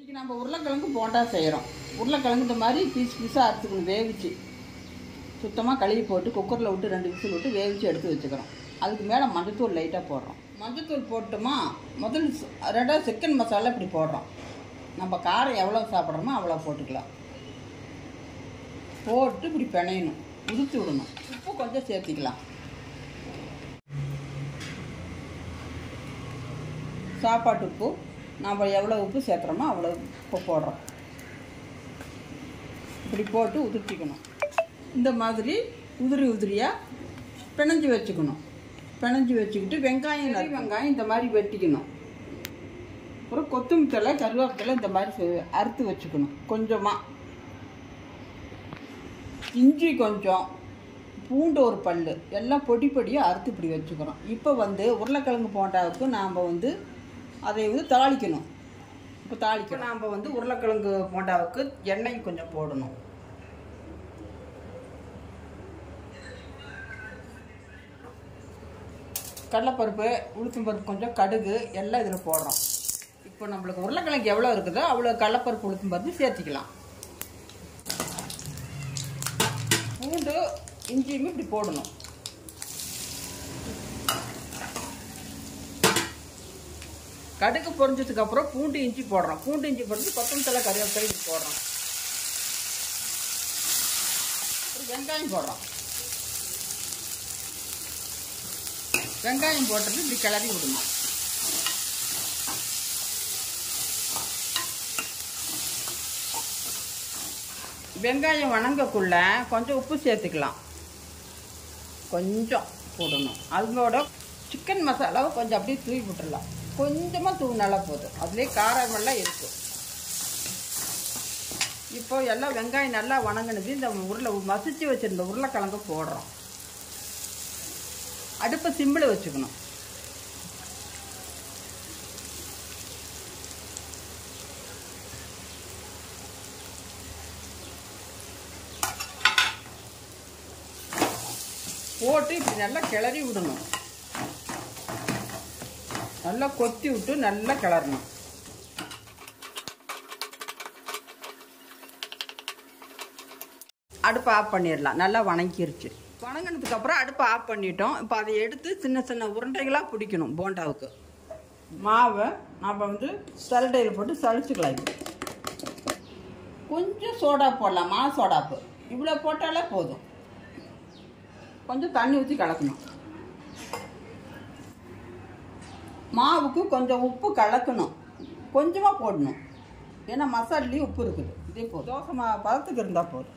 இன்றைக்கி நம்ம உருளைக்கிழங்கு போண்டா செய்கிறோம். உருளைக்கிழங்கு இந்த மாதிரி பீஸ் பீஸாக அறுத்துக்கணும். வேவிச்சு சுத்தமாக கழுவி போட்டு குக்கரில் விட்டு 2 விசில் விட்டு வேவிச்சு எடுத்து வச்சுக்கிறோம். அதுக்கு மேலே மஞ்சத்தூள் லைட்டாக போடுறோம். மஞ்சத்தூள் போட்டோமா முதல் 2 சிக்கன் மசாலா இப்படி போடுறோம். நம்ம காரம் எவ்வளோ சாப்பிட்றோமோ அவ்வளோ போட்டுக்கலாம். போட்டு இப்படி பிணையணும், உதுத்து விடணும். உப்பு கொஞ்சம் சேர்த்திக்கலாம். சாப்பாட்டு உப்பு நம்ம எவ்வளோ உப்பு சேர்த்துறோமோ அவ்வளோ உப்பு போடுறோம். இப்படி போட்டு உதிர்த்திக்கணும். இந்த மாதிரி உதிரியாக பிணைஞ்சி வச்சுக்கணும். பிணைஞ்சி வச்சுக்கிட்டு வெங்காயம் இந்த மாதிரி வெட்டிக்கணும். அப்புறம் கொத்தமல்லி தழை, கருவேப்பிலை இந்த மாதிரி அறுத்து வச்சுக்கணும். கொஞ்சமாக இஞ்சி, கொஞ்சம் பூண்டு, ஒரு பல் எல்லாம் பொடி பொடியாக அறுத்து இப்படி வச்சுக்கிறோம். இப்போ உருளைக்கிழங்கு போண்டாவுக்கு நாம் அதை தாளிக்கணும். இப்போ நாம் உருளைக்கிழங்கு போண்டாவுக்கு எண்ணெய் கொஞ்சம் போடணும். கடலைப்பருப்பு, உளுத்தம்பருப்பு, கொஞ்சம் கடுகு எல்லாம் இதில் போடுறோம். இப்போ நம்மளுக்கு உருளைக்கிழங்கு எவ்வளோ இருக்குதோ அவ்வளோ கடலைப்பருப்பு, உளுத்தம்பருப்பு சேர்த்திக்கலாம். பூண்டு, இஞ்சியுமே இப்படி போடணும். கடுகு பொரிஞ்சதுக்கு அப்புறம் பூண்டு, இஞ்சி போடுறோம். பூண்டு, இஞ்சி போட்டு கொத்தமல்லி தழை, கருவேப்பிலை இப்படி போடுறோம். வெங்காயம் போடுறோம். வெங்காயம் போட்டது இப்படி கிளறி விடணும். வெங்காயம் வணங்கக்குள்ள கொஞ்சம் உப்பு சேர்த்துக்கலாம். கொஞ்சம் போடணும். அதோட சிக்கன் மசாலாவை கொஞ்சம் அப்படியே தூவி விட்டுடலாம். கொஞ்சமாக தூவினால போதும். அதுலேயே காரமெல்லாம் இருக்குது. இப்போ எல்லாம் வெங்காயம் நல்லா வணங்கினது இந்த மசிச்சு வச்சுருந்த உருளைக்கிழங்கு போடுறோம். அடுப்பை சிம்பிள் வச்சுக்கணும். போட்டு இப்படி நல்லா கிளறி விடணும். நல்லா கொத்தி விட்டு நல்லா கிளறணும். அடுப்பை ஆஃப் பண்ணிடலாம். நல்லா வணங்கிருச்சு. வணங்கினதுக்கு அப்புறம் அடுப்பை ஆஃப் பண்ணிட்டோம். இப்போ அதை எடுத்து சின்ன சின்ன உருண்டைகளாக பிடிக்கணும். போண்டாவுக்கு மாவை நாம் சல்லடையில் போட்டு சளிச்சுக்கலாம். இது கொஞ்சம் சோடா போடலாம். சோடாப்பு இவ்வளோ போட்டாலே போதும். கொஞ்சம் தண்ணி ஊற்றி கலக்கணும். மாவுக்கு கொஞ்சம் உப்பு கலக்கணும். கொஞ்சமாக போடணும். ஏன்னா மசாலையும் உப்பு இருக்குது. இதே போதும். தோசை பதத்துக்கு இருந்தால் போதும்.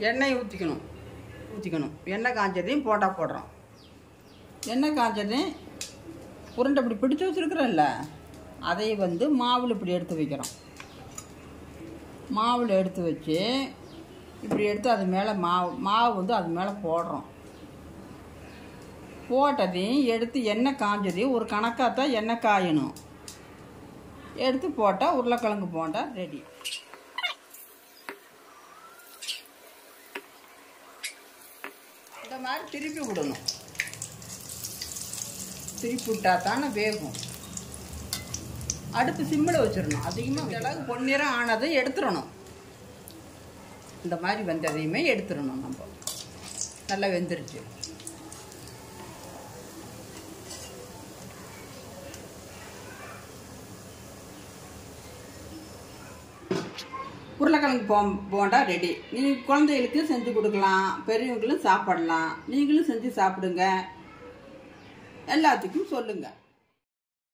எண்ணெய் ஊற்றிக்கணும். எண்ணெய் காஞ்சதையும் போண்டா போடுறோம். எண்ணெய் காஞ்சதையும் உருண்டை இப்படி பிடிச்சி வச்சுருக்குறோம்ல, அதை மாவில் இப்படி எடுத்து வைக்கிறோம். மாவில் எடுத்து வச்சு இப்படி எடுத்து அது மேலே மாவு அது மேலே போடுறோம். போட்டதையும் எடுத்து எண்ணெய் காஞ்சதையும் ஒரு கணக்காக தான் எண்ணெய் காயணும். எடுத்து போட்டால் உருளைக்கிழங்கு போண்டா ரெடி. இந்த மாதிரி திருப்பி விடணும். திருப்பி விட்டால் தானே வேகும். அடுப்பு சிம்மில் வச்சிடணும். அதிகமாக அளவுக்கு பொன்னிறம் ஆனதை எடுத்துடணும். இந்த மாதிரி வெந்ததையுமே எடுத்துடணும். நம்ம நல்லா வெந்துருச்சு. உருளைக்கிழங்கு போண்டா ரெடி. நீங்கள் குழந்தைகளுக்கு செஞ்சு கொடுக்கலாம், பெரியவங்களும் சாப்பிடலாம். நீங்களும் செஞ்சு சாப்பிடுங்க. எல்லாத்துக்கும் சொல்லுங்கள்.